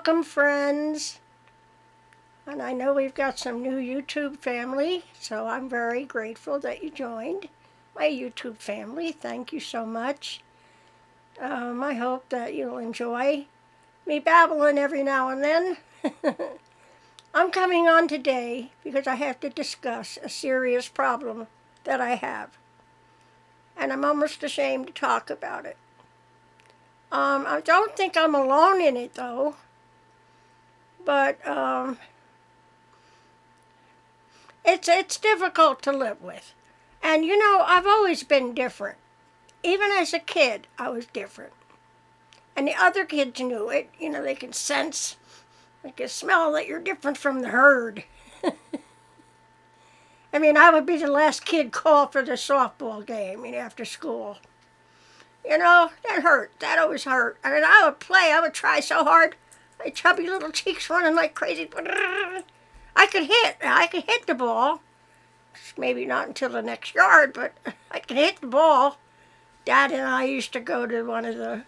Welcome, friends. And I know we've got some new YouTube family, so I'm very grateful that you joined my YouTube family. Thank you so much. I hope that you'll enjoy me babbling every now and then. I'm coming on today because I have to discuss a serious problem that I have. And I'm almost ashamed to talk about it. I don't think I'm alone in it, though. But it's difficult to live with. And you know, I've always been different. Even as a kid, I was different. And the other kids knew it. You know, they can sense, they can smell that you're different from the herd. I mean, I would be the last kid called for the softball game, after school. You know, that hurt. That always hurt. I mean, I would play. I would try so hard. My chubby little cheeks running like crazy. I could hit the ball. Maybe not until the next yard, but I could hit the ball. Dad and I used to go to one of the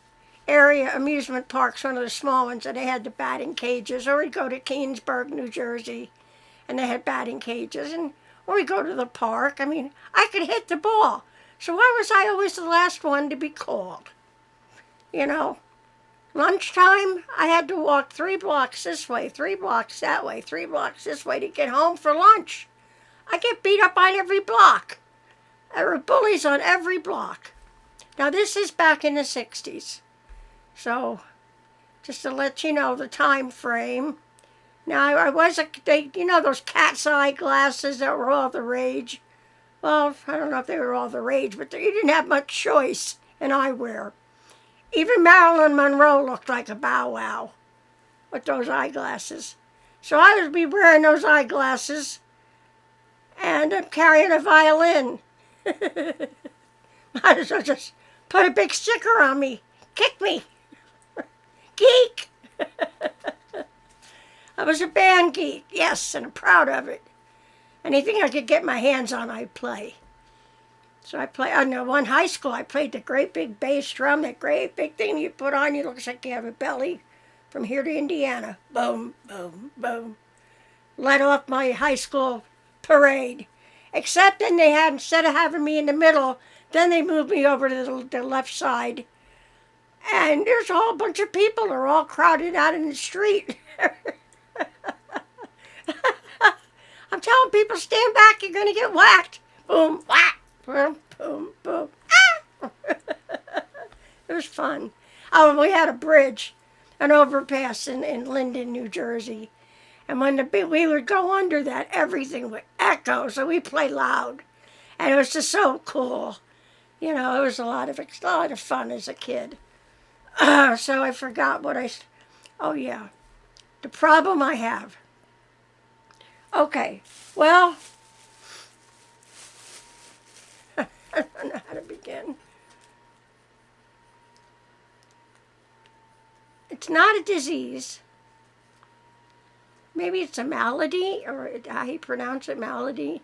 area amusement parks, one of the small ones, and they had the batting cages. Or we'd go to Keansburg, New Jersey, and they had batting cages. And or we'd go to the park. I mean, I could hit the ball. So why was I always the last one to be called? You know, lunchtime, I had to walk 3 blocks this way, 3 blocks that way, 3 blocks this way to get home for lunch. I get beat up on every block. There were bullies on every block. Now, this is back in the 60s. So, just to let you know the time frame. Now, I was those cat's eye glasses that were all the rage. Well, I don't know if they were all the rage, but you didn't have much choice in eyewear. Even Marilyn Monroe looked like a bow wow with those eyeglasses. So I would be wearing those eyeglasses and I'm carrying a violin. Might as well just put a big sticker on me. Kick me. Geek. I was a band geek, yes, and I'm proud of it. Anything I could get my hands on, I'd play. So I play, in one high school, I played the great big bass drum, that great big thing you put on, you looks like you have a belly from here to Indiana. Boom, boom, boom. Led off my high school parade. Except then they had, instead of having me in the middle, then they moved me over to the left side. And there's a whole bunch of people. They're all crowded out in the street. I'm telling people, stand back, you're going to get whacked. Boom, whack, boom, boom, boom. Ah! It was fun. Oh, we had a bridge, an overpass in Linden, New Jersey. And when we would go under that, everything would echo, so we played loud. And it was just so cool. You know, it was a lot of fun as a kid. So I forgot oh yeah, the problem I have. Okay, well, I don't know how to begin. It's not a disease. Maybe it's a malady, or how you pronounce it, malady.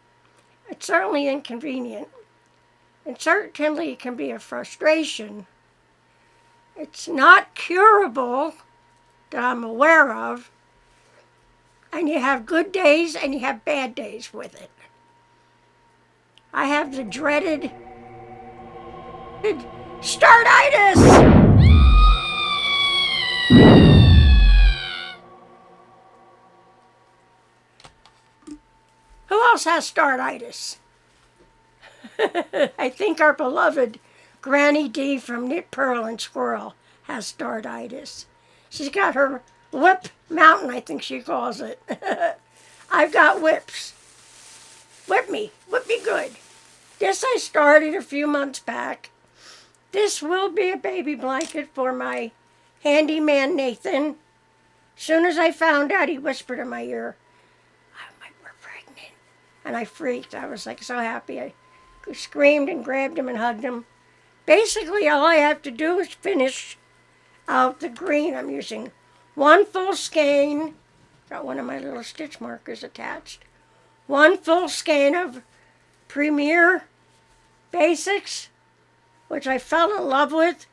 It's certainly inconvenient. And certainly it can be a frustration. It's not curable that I'm aware of. And you have good days and you have bad days with it. I have the dreaded startitis. Who else has startitis? I think our beloved Granny D from Knit Pearl and Squirrel has startitis. She's got her whip mountain, I think she calls it. I've got whips. Whip me good. This I started a few months back. This will be a baby blanket for my handyman Nathan. Soon as I found out, he whispered in my ear, we're pregnant. And I freaked. I was like so happy. I screamed and grabbed him and hugged him. Basically, all I have to do is finish out the green. I'm using 1 full skein. Got one of my little stitch markers attached. 1 full skein of Premier Basics, which I fell in love with.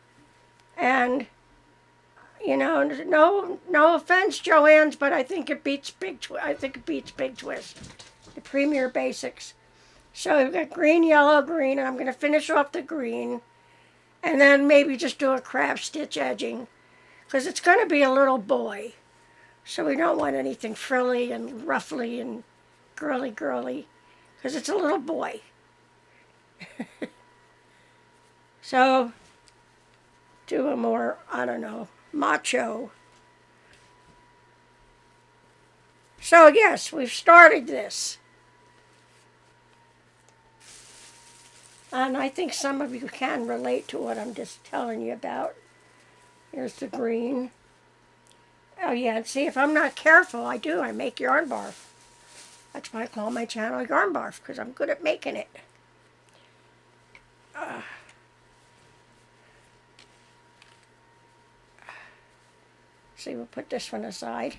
And, You know, no offense, Joanne's, but I think it beats I think it beats Big Twist, the Premier Basics. So we've got green, yellow, green, and I'm going to finish off the green, and then maybe just do a craft stitch edging, because it's going to be a little boy. So we don't want anything frilly and ruffly and girly, because it's a little boy. So do a more, I don't know, macho. So yes, we've started this. And I think some of you can relate to what I'm just telling you about. Here's the green. Oh yeah, and see, if I'm not careful, I make yarn barf. That's why I call my channel Yarn Barf, because I'm good at making it. See, we'll put this one aside.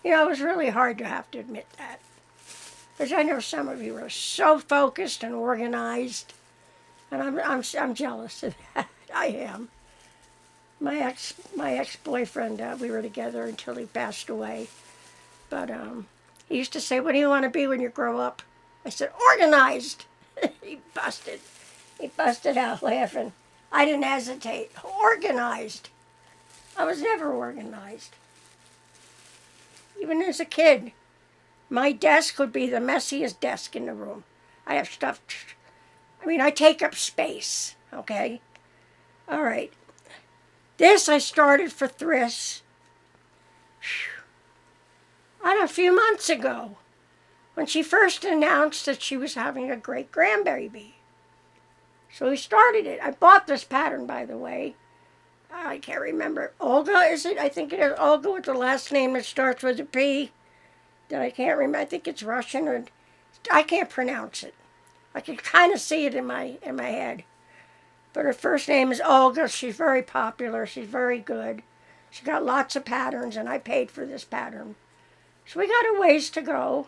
You know, it was really hard to have to admit that. Because I know some of you are so focused and organized, and I'm jealous of that. I am. My ex-boyfriend, we were together until he passed away. But he used to say, "What do you want to be when you grow up?" I said, "Organized." He busted out laughing. I didn't hesitate. Organized. I was never organized. Even as a kid, my desk would be the messiest desk in the room. I have stuff. I take up space, okay? All right. This I started for Thriss a few months ago, when she first announced that she was having a great grandbaby. So we started it. I bought this pattern, by the way. I can't remember. Olga, is it? I think it is Olga with the last name that starts with a P. That I can't remember. I think it's Russian, or I can't pronounce it. I can kind of see it in my head. But her first name is Olga. She's very popular. She's very good. She got lots of patterns, and I paid for this pattern. So we got a ways to go.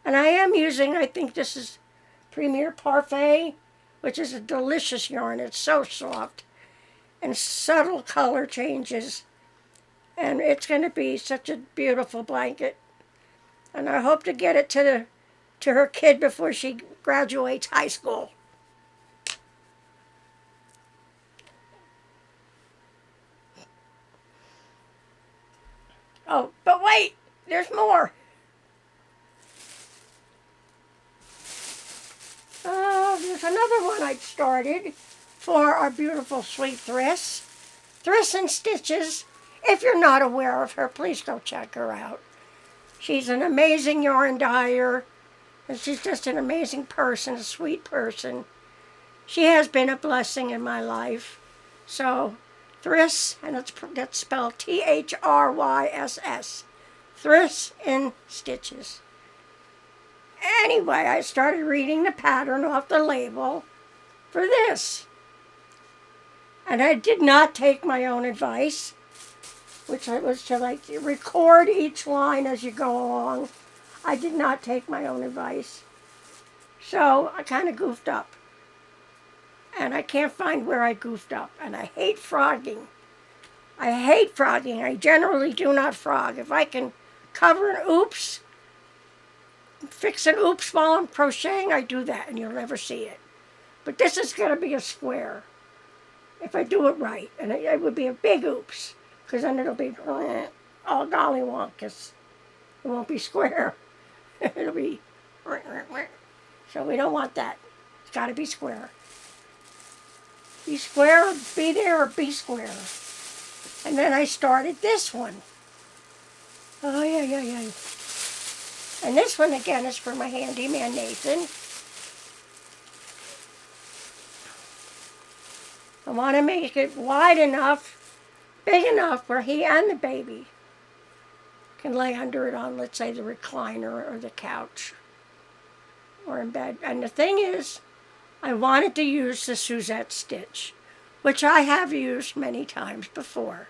And I am using, I think this is Premier Parfait, which is a delicious yarn. It's so soft and subtle color changes. And it's going to be such a beautiful blanket. And I hope to get it to her kid before she graduates high school. Oh, but wait, there's more. There's another one I started for our beautiful sweet Thriss. Thriss and Stitches. If you're not aware of her, please go check her out. She's an amazing yarn dyer, and she's just an amazing person, a sweet person. She has been a blessing in my life. So, Thriss, and that's spelled Thryss. Thriss and Stitches. Anyway, I started reading the pattern off the label for this. And I did not take my own advice, which was to record each line as you go along. I did not take my own advice. So I kind of goofed up. And I can't find where I goofed up. And I hate frogging. I generally do not frog. If I can cover an oops, fix an oops while I'm crocheting, I do that, and you'll never see it. But this is going to be a square, if I do it right. And it would be a big oops, because then it'll be all gollywonkus. It won't be square. It'll be... So we don't want that. It's got to be square. Be square, be there, or be square. And then I started this one. Oh, yeah. And this one, again, is for my handyman, Nathan. I want to make it wide enough, big enough, where he and the baby can lay under it on, let's say, the recliner or the couch or in bed. And the thing is, I wanted to use the Suzette stitch, which I have used many times before.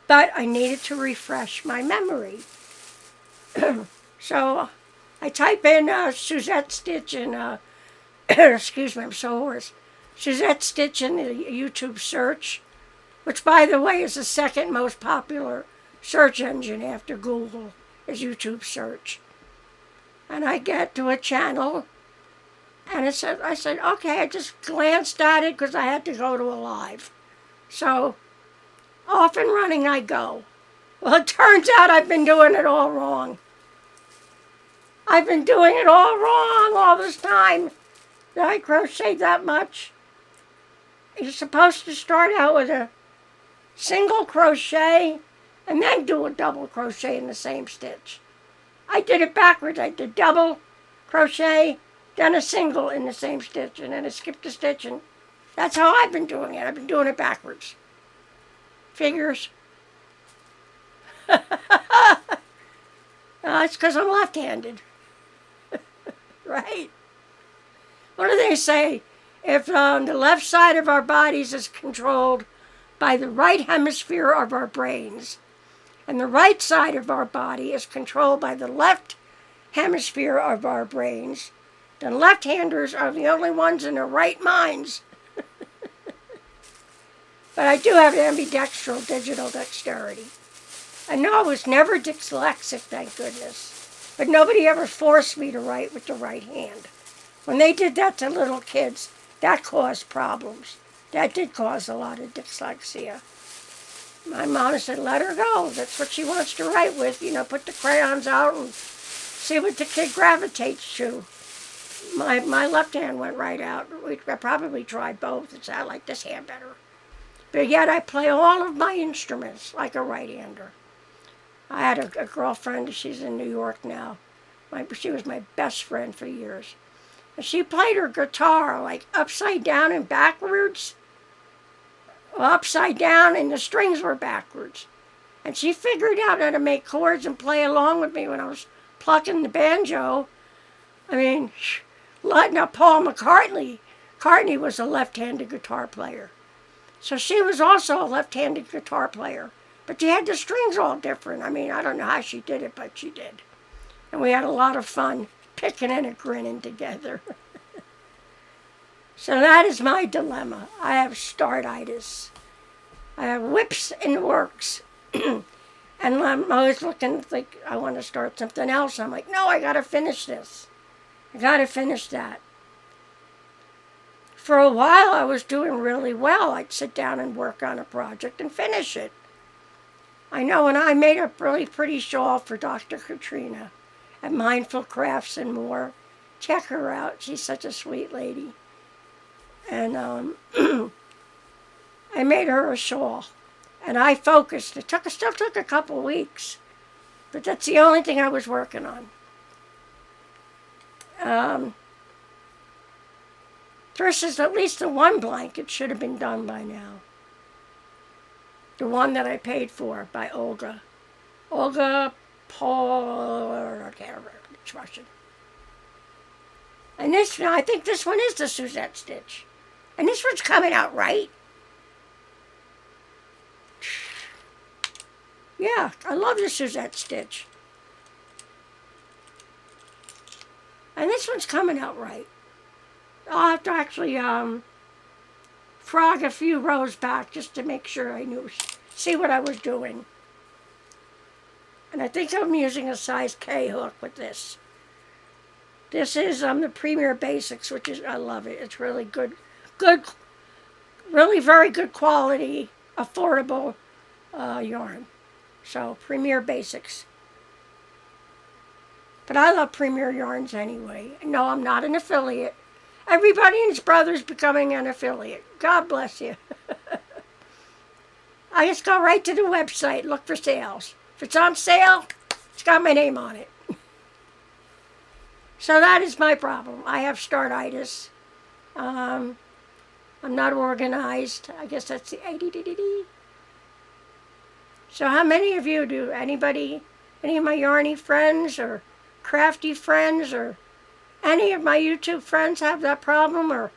But I needed to refresh my memory. So I type in Suzette stitch and, excuse me, I'm so hoarse. Suzette stitch in the YouTube search, which, by the way, is the second most popular search engine after Google, is YouTube search. And I get to a channel, and I said, okay, I just glanced at it because I had to go to a live. So off and running I go. Well, it turns out I've been doing it all wrong. I've been doing it all wrong all this time. Did I crochet that much? You're supposed to start out with a single crochet and then do a double crochet in the same stitch. I did it backwards. I did double crochet, then a single in the same stitch, and then I skipped a stitch, and that's how I've been doing it. I've been doing it backwards. Figures. It's because I'm left-handed. Right? What do they say? If the left side of our bodies is controlled by the right hemisphere of our brains, and the right side of our body is controlled by the left hemisphere of our brains, then left-handers are the only ones in their right minds. But I do have ambidextral digital dexterity. I know I was never dyslexic, thank goodness, but nobody ever forced me to write with the right hand. When they did that to little kids, that caused problems. That did cause a lot of dyslexia. My mom said, let her go. That's what she wants to write with. You know, put the crayons out and see what the kid gravitates to. My left hand went right out. I probably tried both. It's I like this hand better. But yet I play all of my instruments like a right-hander. I had a girlfriend, she's in New York now. She was my best friend for years. And she played her guitar like upside down and backwards. Well, upside down and the strings were backwards. And she figured out how to make chords and play along with me when I was plucking the banjo. I mean, now Paul McCartney was a left-handed guitar player. So she was also a left-handed guitar player. But she had the strings all different. I mean, I don't know how she did it, but she did. And we had a lot of fun picking and grinning together. So that is my dilemma. I have startitis. I have whips in the works. And I'm always looking like I want to start something else. I'm like, no, I got to finish this. I got to finish that. For a while, I was doing really well. I'd sit down and work on a project and finish it. I know, and I made a really pretty shawl for Dr. Katrina at Mindful Crafts and More. Check her out. She's such a sweet lady. And I made her a shawl. And I focused. It still took a couple weeks. But that's the only thing I was working on. Versus at least the one blanket should have been done by now. The one that I paid for by Olga. Olga Paul, I can't remember, it's Russian. And this, I think this one is the Suzette stitch. And this one's coming out right. Yeah, I love the Suzette stitch. And this one's coming out right. I'll have to actually frog a few rows back just to make sure I see what I was doing. And I think I'm using a size K hook with this. This is the Premier Basics, which is, I love it. It's really good, really very good quality, affordable yarn. So, Premier Basics. But I love Premier yarns anyway. No, I'm not an affiliate. Everybody and his brother's becoming an affiliate. God bless you. I just go right to the website, look for sales. If it's on sale, it's got my name on it. So that is my problem. I have startitis. I'm not organized. I guess that's the ADD. So how many of you do? Anybody, any of my yarny friends or crafty friends or any of my YouTube friends have that problem? Or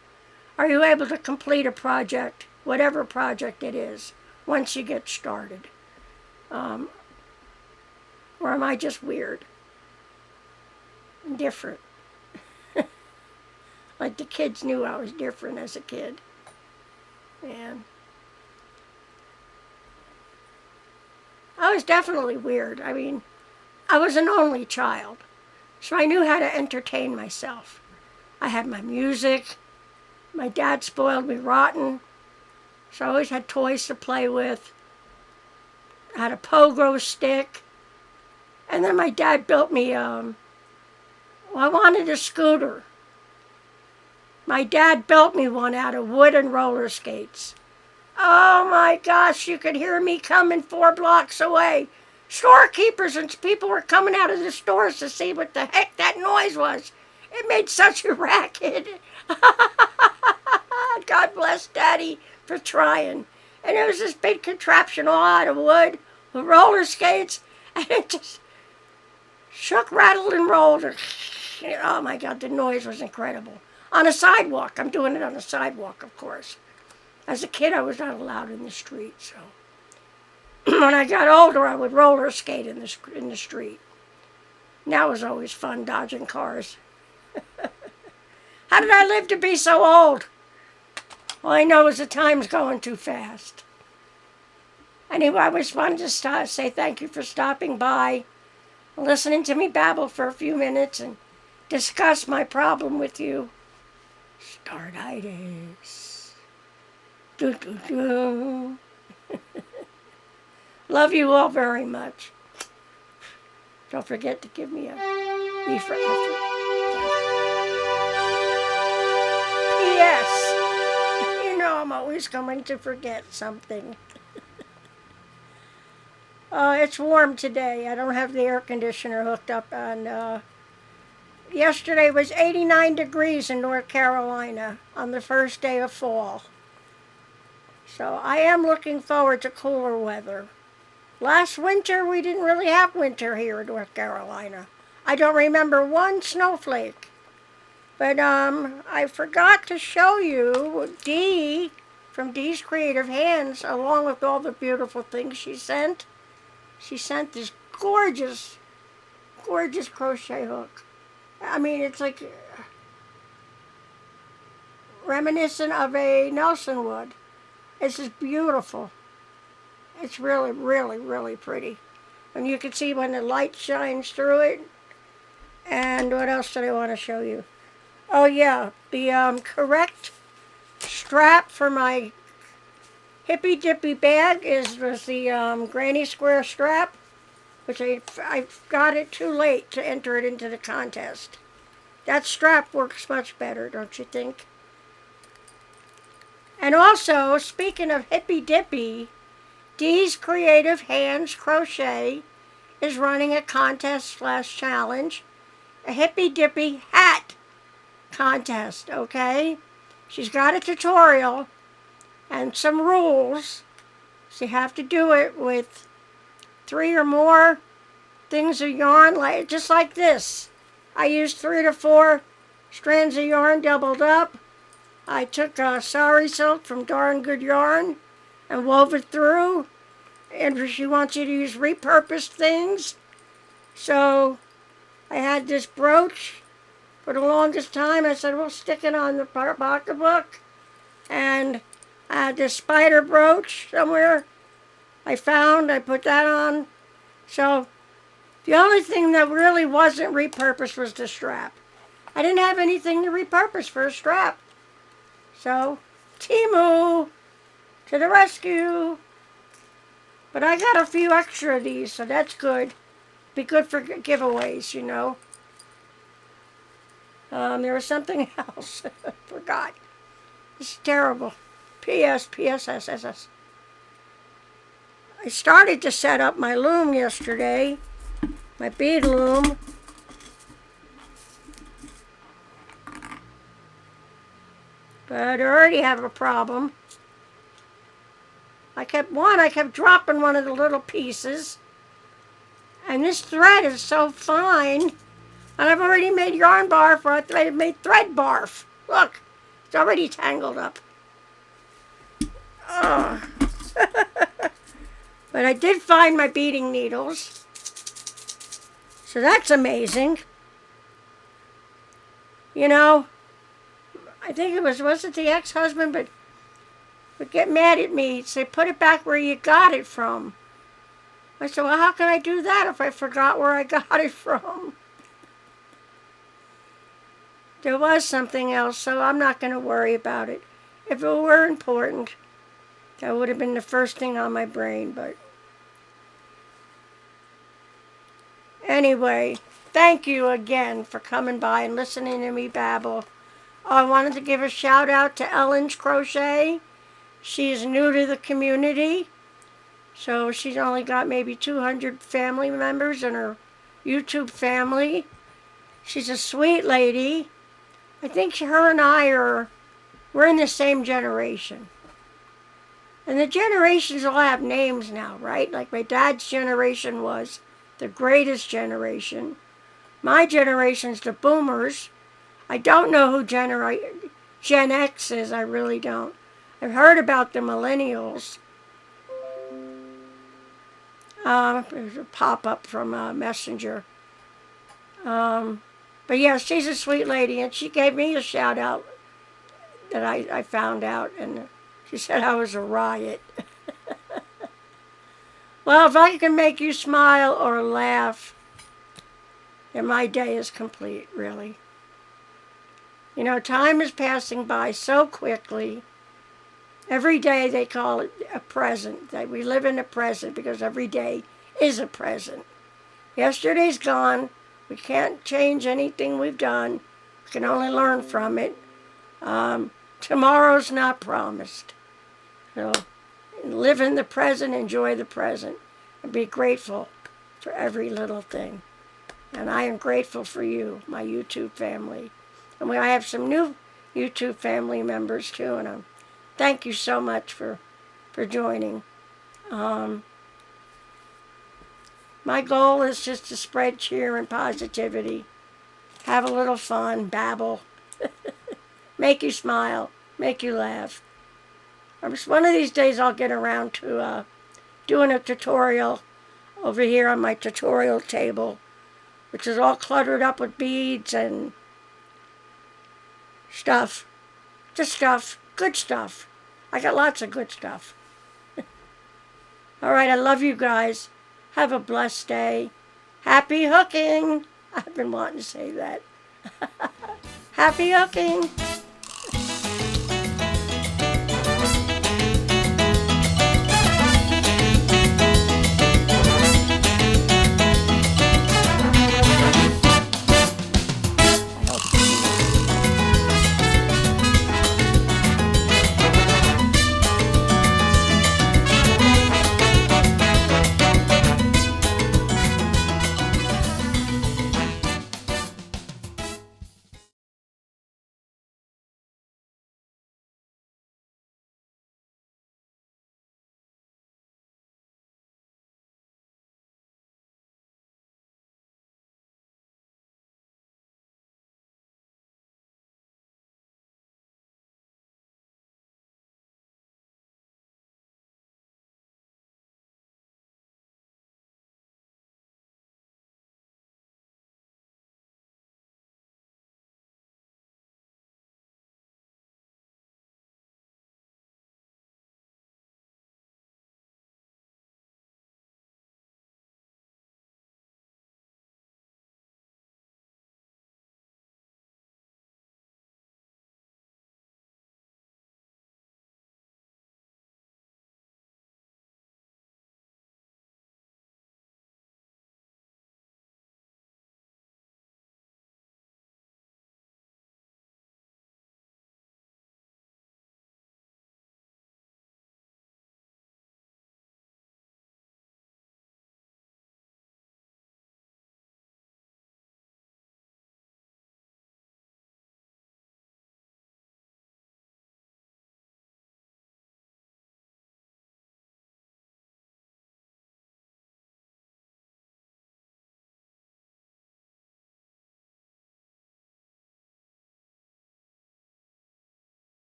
are you able to complete a project, whatever project it is, once you get started? Or am I just weird and different? Like the kids knew I was different as a kid. And I was definitely weird. I mean, I was an only child, so I knew how to entertain myself. I had my music. My dad spoiled me rotten, so I always had toys to play with. I had a pogo stick. And then my dad built me, I wanted a scooter. My dad built me one out of wood and roller skates. Oh my gosh, you could hear me coming 4 blocks away. Storekeepers and people were coming out of the stores to see what the heck that noise was. It made such a racket. God bless Daddy for trying. And it was this big contraption all out of wood with roller skates, and it just shook, rattled, and rolled. Oh my God, the noise was incredible. On a sidewalk. I'm doing it on a sidewalk, of course. As a kid, I was not allowed in the street, so when I got older, I would roller skate in the street. And that was always fun, dodging cars. How did I live to be so old? All I know is the time's going too fast. Anyway, I just wanted to say thank you for stopping by, listening to me babble for a few minutes, and discuss my problem with you. Startitis. Do do do. Love you all very much. Don't forget to give me a E for effort. P.S. You know I'm always going to forget something. It's warm today. I don't have the air conditioner hooked up, and yesterday was 89 degrees in North Carolina on the first day of fall. So I am looking forward to cooler weather. Last winter, we didn't really have winter here in North Carolina. I don't remember one snowflake. But I forgot to show you Dee from Dee's Creative Hands, along with all the beautiful things she sent. She sent this gorgeous, gorgeous crochet hook. I mean, it's like reminiscent of a Nelson wood. It's just beautiful. It's really, really, really pretty. And you can see when the light shines through it. And what else did I want to show you? Oh yeah, the correct strap for my hippy dippy bag was the granny square strap, which I got it too late to enter it into the contest. That strap works much better, don't you think? And also, speaking of hippy dippy, Dee's Creative Hands Crochet is running a contest/challenge, a hippy dippy hat contest, okay? She's got a tutorial and some rules. So you have to do it with 3 or more things of yarn, just like this. I used 3 to 4 strands of yarn doubled up. I took sari silk from Darn Good Yarn and wove it through. And she wants you to use repurposed things. So I had this brooch. For the longest time, I said, well, stick it on the pocketbook. And I had this spider brooch somewhere I put that on. So the only thing that really wasn't repurposed was the strap. I didn't have anything to repurpose for a strap. So, Temu, to the rescue. But I got a few extra of these, so that's good. Be good for giveaways, you know. There was something else. I forgot. It's terrible. P.S. P.S.S.S.S. I started to set up my loom yesterday. My bead loom. But I already have a problem. I kept dropping one of the little pieces. And this thread is so fine. And I've already made yarn barf, or I've made thread barf. Look, it's already tangled up. Oh. But I did find my beading needles. So that's amazing. You know, I think was it the ex-husband, but would get mad at me. Say, put it back where you got it from. I said, well, how can I do that if I forgot where I got it from? There was something else, so I'm not going to worry about it. If it were important, that would have been the first thing on my brain, but anyway, thank you again for coming by and listening to me babble. I wanted to give a shout out to Ellen's Crochet. She is new to the community, so she's only got maybe 200 family members in her YouTube family. She's a sweet lady. I think her and we're in the same generation. And the generations all have names now, right? Like my dad's generation was the greatest generation. My generation's the boomers. I don't know who Gen X is, I really don't. I've heard about the millennials. There's a pop-up from Messenger. But yeah, she's a sweet lady, and she gave me a shout-out that I found out, and she said I was a riot. Well, if I can make you smile or laugh, then my day is complete, really. You know, time is passing by so quickly. Every day they call it a present. That we live in a present because every day is a present. Yesterday's gone. We can't change anything we've done. We can only learn from it. Tomorrow's not promised. So live in the present, enjoy the present, and be grateful for every little thing. And I am grateful for you, my YouTube family. And I have some new YouTube family members too, and thank you so much for joining. My goal is just to spread cheer and positivity, have a little fun, babble, make you smile, make you laugh. One of these days I'll get around to doing a tutorial over here on my tutorial table, which is all cluttered up with beads and stuff. Just stuff. Good stuff. I got lots of good stuff. All right, I love you guys. Have a blessed day. Happy hooking. I've been wanting to say that. Happy hooking.